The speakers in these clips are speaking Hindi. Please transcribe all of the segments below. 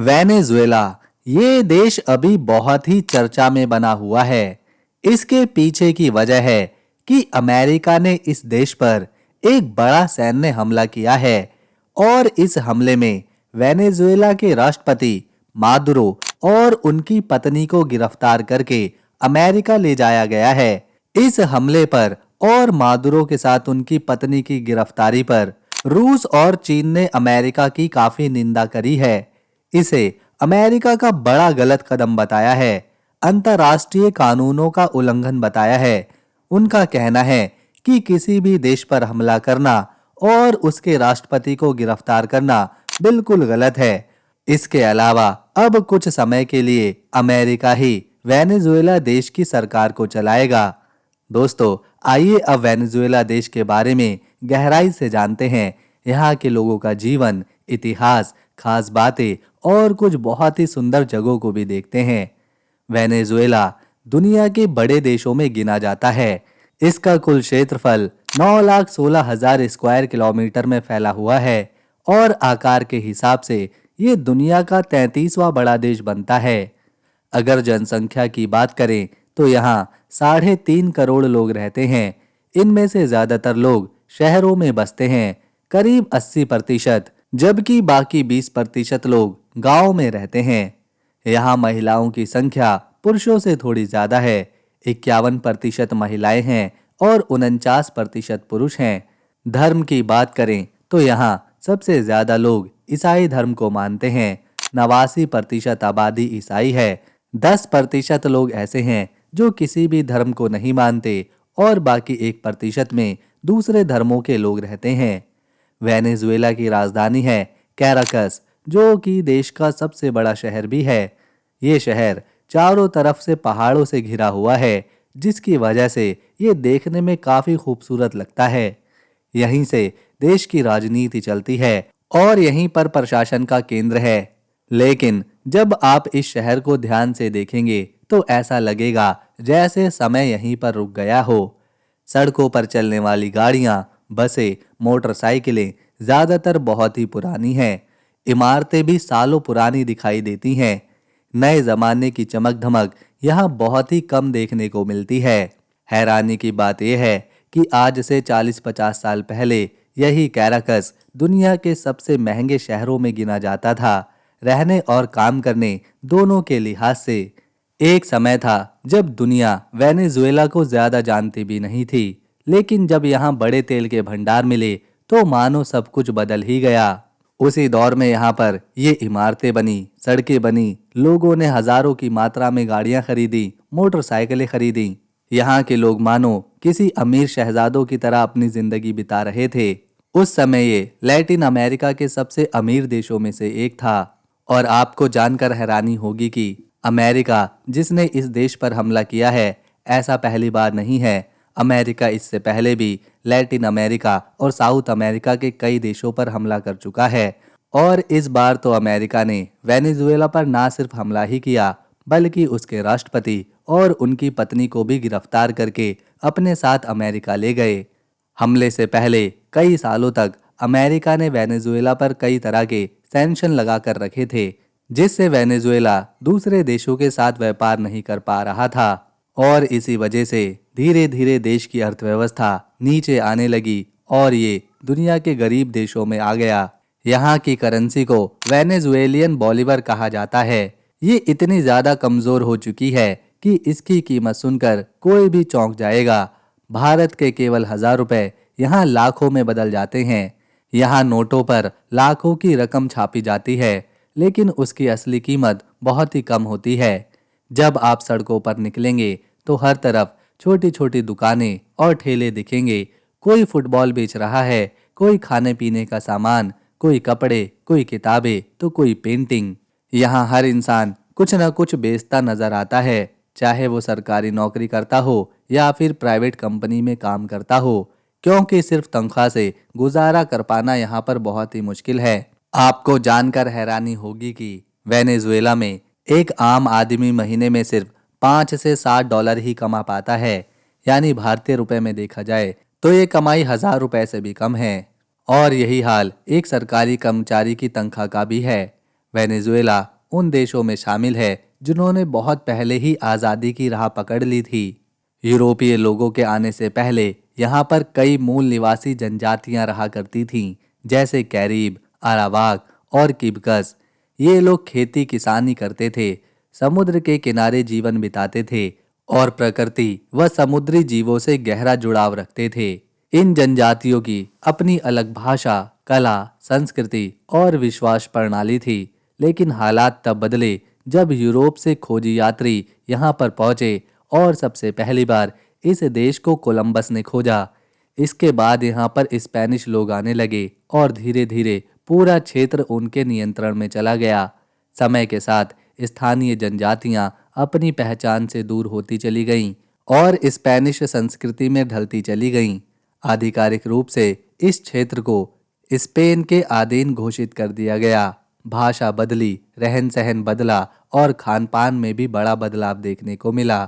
वेनेजुएला ये देश अभी बहुत ही चर्चा में बना हुआ है। इसके पीछे की वजह है कि अमेरिका ने इस देश पर एक बड़ा सैन्य हमला किया है और इस हमले में वेनेजुएला के राष्ट्रपति मादुरो और उनकी पत्नी को गिरफ्तार करके अमेरिका ले जाया गया है। इस हमले पर और मादुरो के साथ उनकी पत्नी की गिरफ्तारी पर रूस और चीन ने अमेरिका की काफी निंदा करी है। इसे अमेरिका का बड़ा गलत कदम बताया है, अंतर्राष्ट्रीय कानूनों का उल्लंघन बताया है। उनका कहना है कि किसी भी देश पर हमला करना और उसके राष्ट्रपति को गिरफ्तार करना बिल्कुल गलत है। इसके अलावा अब कुछ समय के लिए अमेरिका ही वेनेजुएला देश की सरकार को चलाएगा। दोस्तों, आइए अब वेनेजुएला देश के बारे में गहराई से जानते हैं। यहाँ के लोगों का जीवन, इतिहास, खास बातें और कुछ बहुत ही सुंदर जगहों को भी देखते हैं। वेनेजुएला दुनिया के बड़े देशों में गिना जाता है। इसका कुल क्षेत्रफल 9,16,000 स्क्वायर किलोमीटर में फैला हुआ है और आकार के हिसाब से ये दुनिया का 33वां बड़ा देश बनता है। अगर जनसंख्या की बात करें तो यहाँ 3.5 करोड़ लोग रहते हैं। इनमें से ज्यादातर लोग शहरों में बसते हैं, करीब 80%, जबकि बाकी 20% लोग गांव में रहते हैं। यहाँ महिलाओं की संख्या पुरुषों से थोड़ी ज्यादा है। 51% महिलाएं हैं और 49% पुरुष हैं। धर्म की बात करें तो यहाँ सबसे ज्यादा लोग ईसाई धर्म को मानते हैं। 89% आबादी ईसाई है। 10% लोग ऐसे हैं जो किसी भी धर्म को नहीं मानते और बाकी 1% में दूसरे धर्मों के लोग रहते हैं। वेनेजुएला की राजधानी है कैराकस, जो कि देश का सबसे बड़ा शहर भी है। ये शहर चारों तरफ से पहाड़ों से घिरा हुआ है, जिसकी वजह से ये देखने में काफी खूबसूरत लगता है। यहीं से देश की राजनीति चलती है और यहीं पर प्रशासन का केंद्र है। लेकिन जब आप इस शहर को ध्यान से देखेंगे तो ऐसा लगेगा जैसे समय यहीं पर रुक गया हो। सड़कों पर चलने वाली गाड़ियां, बसें, मोटरसाइकिलें ज्यादातर बहुत ही पुरानी हैं। इमारतें भी सालों पुरानी दिखाई देती हैं। नए जमाने की चमक धमक यहाँ बहुत ही कम देखने को मिलती है। हैरानी की बात यह है कि आज से 40-50 साल पहले यही कैराकस दुनिया के सबसे महंगे शहरों में गिना जाता था, रहने और काम करने दोनों के लिहाज से। एक समय था जब दुनिया वेनेजुएला को ज्यादा जानती भी नहीं थी, लेकिन जब यहाँ बड़े तेल के भंडार मिले तो मानो सब कुछ बदल ही गया। उसी दौर में यहाँ पर ये इमारतें बनी, सड़कें बनी, लोगों ने हजारों की मात्रा में गाड़ियां खरीदी, मोटरसाइकिलें खरीदी। यहाँ के लोग मानो किसी अमीर शहजादों की तरह अपनी जिंदगी बिता रहे थे। उस समय ये लैटिन अमेरिका के सबसे अमीर देशों में से एक था। और आपको जानकर हैरानी होगी कि अमेरिका, जिसने इस देश पर हमला किया है, ऐसा पहली बार नहीं है। अमेरिका इससे पहले भी लैटिन अमेरिका और साउथ अमेरिका के कई देशों पर हमला कर चुका है। और इस बार तो अमेरिका ने वेनेजुएला पर ना सिर्फ हमला ही किया, बल्कि उसके राष्ट्रपति और उनकी पत्नी को भी गिरफ्तार करके अपने साथ अमेरिका ले गए। हमले से पहले कई सालों तक अमेरिका ने वेनेजुएला पर कई तरह के सैंक्शन लगा कर रखे थे, जिससे वेनेजुएला दूसरे देशों के साथ व्यापार नहीं कर पा रहा था। और इसी वजह से धीरे धीरे देश की अर्थव्यवस्था नीचे आने लगी और ये दुनिया के गरीब देशों में आ गया। यहाँ की करेंसी को वेनेजुएलियन बॉलीवर कहा जाता है। ये इतनी ज्यादा कमजोर हो चुकी है कि इसकी कीमत सुनकर कोई भी चौंक जाएगा। भारत के केवल 1,000 रुपए यहाँ लाखों में बदल जाते हैं। यहाँ नोटों पर लाखों की रकम छापी जाती है, लेकिन उसकी असली कीमत बहुत ही कम होती है। जब आप सड़कों पर निकलेंगे तो हर तरफ छोटी छोटी दुकानें और ठेले दिखेंगे। कोई फुटबॉल बेच रहा है, कोई खाने पीने का सामान, कोई कपड़े, कोई किताबें तो कोई पेंटिंग। यहाँ हर इंसान कुछ न कुछ बेचता नजर आता है, चाहे वो सरकारी नौकरी करता हो या फिर प्राइवेट कंपनी में काम करता हो, क्योंकि सिर्फ तनख्वाह से गुजारा कर पाना यहाँ पर बहुत ही मुश्किल है। आपको जानकर हैरानी होगी कि वेनेजुएला में एक आम आदमी महीने में सिर्फ 5 से $7 ही कमा पाता है। यानी भारतीय रुपए में देखा जाए तो ये कमाई 1,000 रुपए से भी कम है। और यही हाल एक सरकारी कर्मचारी की तनख्वाह का भी है। वेनेजुएला उन देशों में शामिल है जिन्होंने बहुत पहले ही आज़ादी की राह पकड़ ली थी। यूरोपीय लोगों के आने से पहले यहाँ पर कई मूल निवासी जनजातियां रहा करती थीं, जैसे कैरिब, अरावाक और किबकस। ये लोग खेती किसानी करते थे, समुद्र के किनारे जीवन बिताते थे और प्रकृति व समुद्री जीवों से गहरा जुड़ाव रखते थे। इन जनजातियों की अपनी अलग भाषा, कला, संस्कृति और विश्वास प्रणाली थी, लेकिन हालात तब बदले जब यूरोप से खोजी यात्री यहाँ पर पहुंचे और सबसे पहली बार इस देश को कोलंबस ने खोजा। इसके बाद यहाँ पर स्पेनिश लोग आने लगे और धीरे धीरे पूरा क्षेत्र उनके नियंत्रण में चला गया। समय के साथ स्थानीय जनजातियां अपनी पहचान से दूर होती चली गईं और स्पेनिश संस्कृति में ढलती चली गईं। आधिकारिक रूप से इस क्षेत्र को स्पेन के अधीन घोषित कर दिया गया। भाषा बदली, रहन सहन बदला और खान पान में भी बड़ा बदलाव देखने को मिला।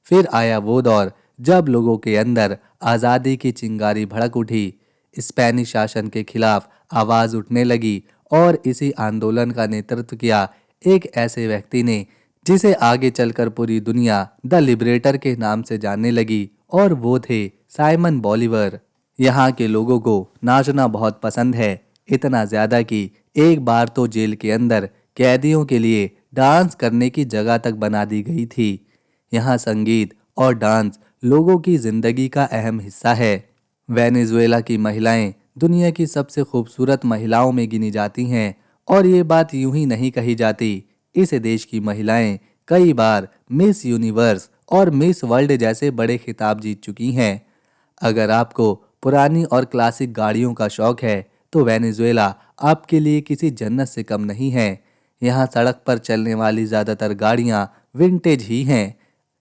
फिर आया वो दौर जब लोगों के अंदर आज़ादी की चिंगारी भड़क उठी, स्पेनिश शासन के खिलाफ आवाज़ उठने लगी और इसी आंदोलन का नेतृत्व किया एक ऐसे व्यक्ति ने जिसे आगे चलकर पूरी दुनिया द लिबरेटर के नाम से जानने लगी, और वो थे साइमन बॉलीवर। यहाँ के लोगों को नाचना बहुत पसंद है, इतना ज़्यादा कि एक बार तो जेल के अंदर कैदियों के लिए डांस करने की जगह तक बना दी गई थी। यहाँ संगीत और डांस लोगों की जिंदगी का अहम हिस्सा है। वेनेजुएला की महिलाएं दुनिया की सबसे खूबसूरत महिलाओं में गिनी जाती हैं, और ये बात यूं ही नहीं कही जाती। इस देश की महिलाएं कई बार मिस यूनिवर्स और मिस वर्ल्ड जैसे बड़े खिताब जीत चुकी हैं। अगर आपको पुरानी और क्लासिक गाड़ियों का शौक है तो वेनेजुएला आपके लिए किसी जन्नत से कम नहीं है। यहाँ सड़क पर चलने वाली ज़्यादातर गाड़ियाँ विंटेज ही हैं।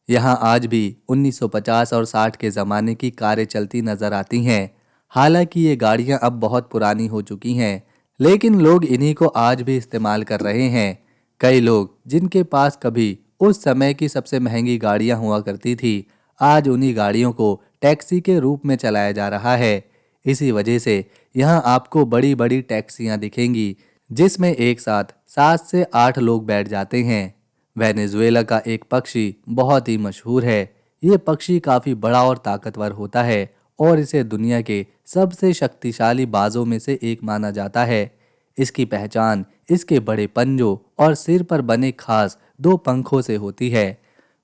यहाँ आज भी 1950 और 60 के ज़माने की कारें चलती नज़र आती हैं। हालांकि ये गाड़ियाँ अब बहुत पुरानी हो चुकी हैं, लेकिन लोग इन्हीं को आज भी इस्तेमाल कर रहे हैं। कई लोग जिनके पास कभी उस समय की सबसे महंगी गाड़ियाँ हुआ करती थी, आज उन्हीं गाड़ियों को टैक्सी के रूप में चलाया जा रहा है। इसी वजह से यहाँ आपको बड़ी बड़ी टैक्सियाँ दिखेंगी जिसमें एक साथ 7 से 8 लोग बैठ जाते हैं। वेनेजुएला का एक पक्षी बहुत ही मशहूर है। ये पक्षी काफ़ी बड़ा और ताकतवर होता है और इसे दुनिया के सबसे शक्तिशाली बाजों में से एक माना जाता है। इसकी पहचान इसके बड़े पंजों और सिर पर बने खास 2 पंखों से होती है।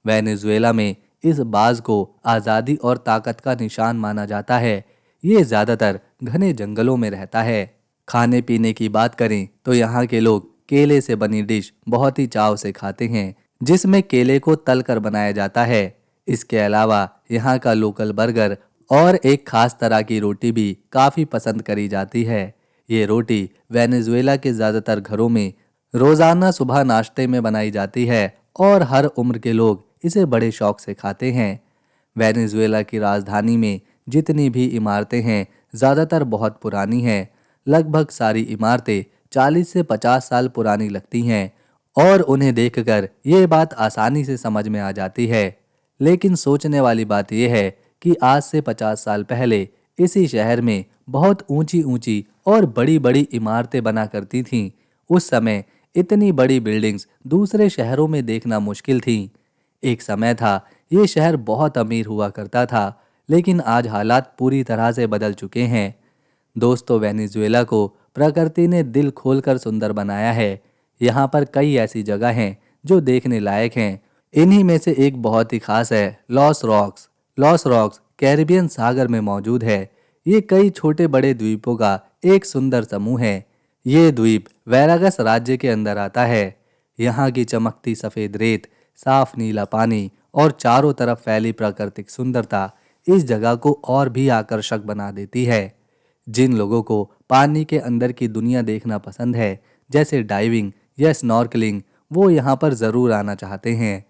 वेनेजुएला में इस बाज को आज़ादी और ताकत का निशान माना जाता है। ये ज़्यादातर घने जंगलों में रहता है। खाने पीने की बात करें तो यहाँ के लोग केले से बनी डिश बहुत ही चाव से खाते हैं, जिसमें केले को तल कर बनाया जाता है। इसके अलावा यहाँ का लोकल बर्गर और एक खास तरह की रोटी भी काफ़ी पसंद करी जाती है। ये रोटी वेनेजुएला के ज़्यादातर घरों में रोज़ाना सुबह नाश्ते में बनाई जाती है और हर उम्र के लोग इसे बड़े शौक से खाते हैं। वेनेजुएला की राजधानी में जितनी भी इमारतें हैं, ज़्यादातर बहुत पुरानी हैं। लगभग सारी इमारतें 40 से 50 साल पुरानी लगती हैं और उन्हें देखकर ये बात आसानी से समझ में आ जाती है। लेकिन सोचने वाली बात यह है कि आज से 50 साल पहले इसी शहर में बहुत ऊंची ऊंची और बड़ी बड़ी इमारतें बना करती थीं। उस समय इतनी बड़ी बिल्डिंग्स दूसरे शहरों में देखना मुश्किल थीं। एक समय था ये शहर बहुत अमीर हुआ करता था, लेकिन आज हालात पूरी तरह से बदल चुके हैं। दोस्तों, वेनेजुएला को प्रकृति ने दिल खोलकर सुंदर बनाया है। यहाँ पर कई ऐसी जगह हैं जो देखने लायक हैं। इन्हीं में से एक बहुत ही खास है Los Roques. Los Roques Caribbean सागर में मौजूद है। ये कई छोटे बड़े द्वीपों का एक सुंदर समूह है। ये द्वीप वेरागस राज्य के अंदर आता है। यहाँ की चमकती सफ़ेद रेत, साफ नीला पानी और चारों तरफ फैली प्राकृतिक सुंदरता इस जगह को और भी आकर्षक बना देती है। जिन लोगों को पानी के अंदर की दुनिया देखना पसंद है, जैसे डाइविंग या स्नॉर्कलिंग, वो यहाँ पर ज़रूर आना चाहते हैं।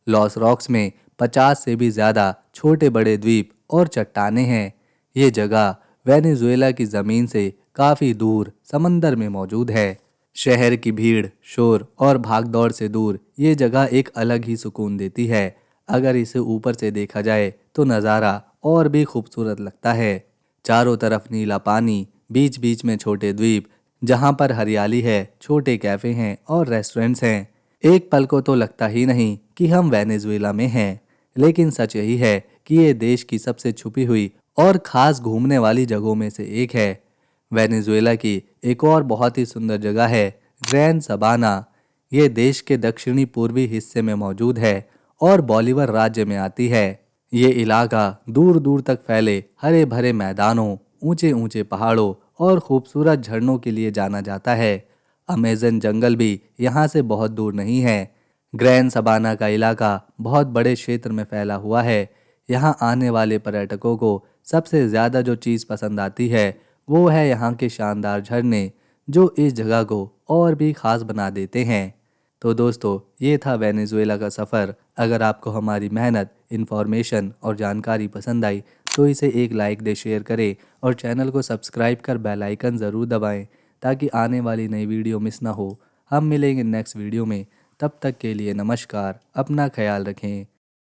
लॉस रॉक्स में 50 से भी ज़्यादा छोटे बड़े द्वीप और चट्टानें हैं। ये जगह वेनेजुएला की ज़मीन से काफ़ी दूर समंदर में मौजूद है। शहर की भीड़, शोर और भागदौड़ से दूर ये जगह एक अलग ही सुकून देती है। अगर इसे ऊपर से देखा जाए तो नज़ारा और भी खूबसूरत लगता है। चारों तरफ नीला पानी, बीच बीच में छोटे द्वीप जहाँ पर हरियाली है, छोटे कैफे हैं और रेस्टोरेंट्स हैं। एक पल को तो लगता ही नहीं कि हम वेनेजुएला में हैं। लेकिन सच यही है कि ये देश की सबसे छुपी हुई और खास घूमने वाली जगहों में से एक है। वेनेजुएला की एक और बहुत ही सुंदर जगह है ग्रैंड सबाना। ये देश के दक्षिणी पूर्वी हिस्से में मौजूद है और बॉलीवर राज्य में आती है। ये इलाका दूर दूर तक फैले हरे भरे मैदानों, ऊंचे ऊंचे पहाड़ों और खूबसूरत झरनों के लिए जाना जाता है। अमेज़न जंगल भी यहाँ से बहुत दूर नहीं है। ग्रैंड सबाना का इलाका बहुत बड़े क्षेत्र में फैला हुआ है। यहाँ आने वाले पर्यटकों को सबसे ज़्यादा जो चीज़ पसंद आती है वो है यहाँ के शानदार झरने, जो इस जगह को और भी खास बना देते हैं। तो दोस्तों, ये था वेनेजुएला का सफ़र। अगर आपको हमारी मेहनत, इन्फॉर्मेशन और जानकारी पसंद आई तो इसे एक लाइक दे, शेयर करें और चैनल को सब्सक्राइब कर बेल आइकन ज़रूर दबाएं ताकि आने वाली नई वीडियो मिस ना हो। हम मिलेंगे नेक्स्ट वीडियो में। तब तक के लिए नमस्कार, अपना ख्याल रखें।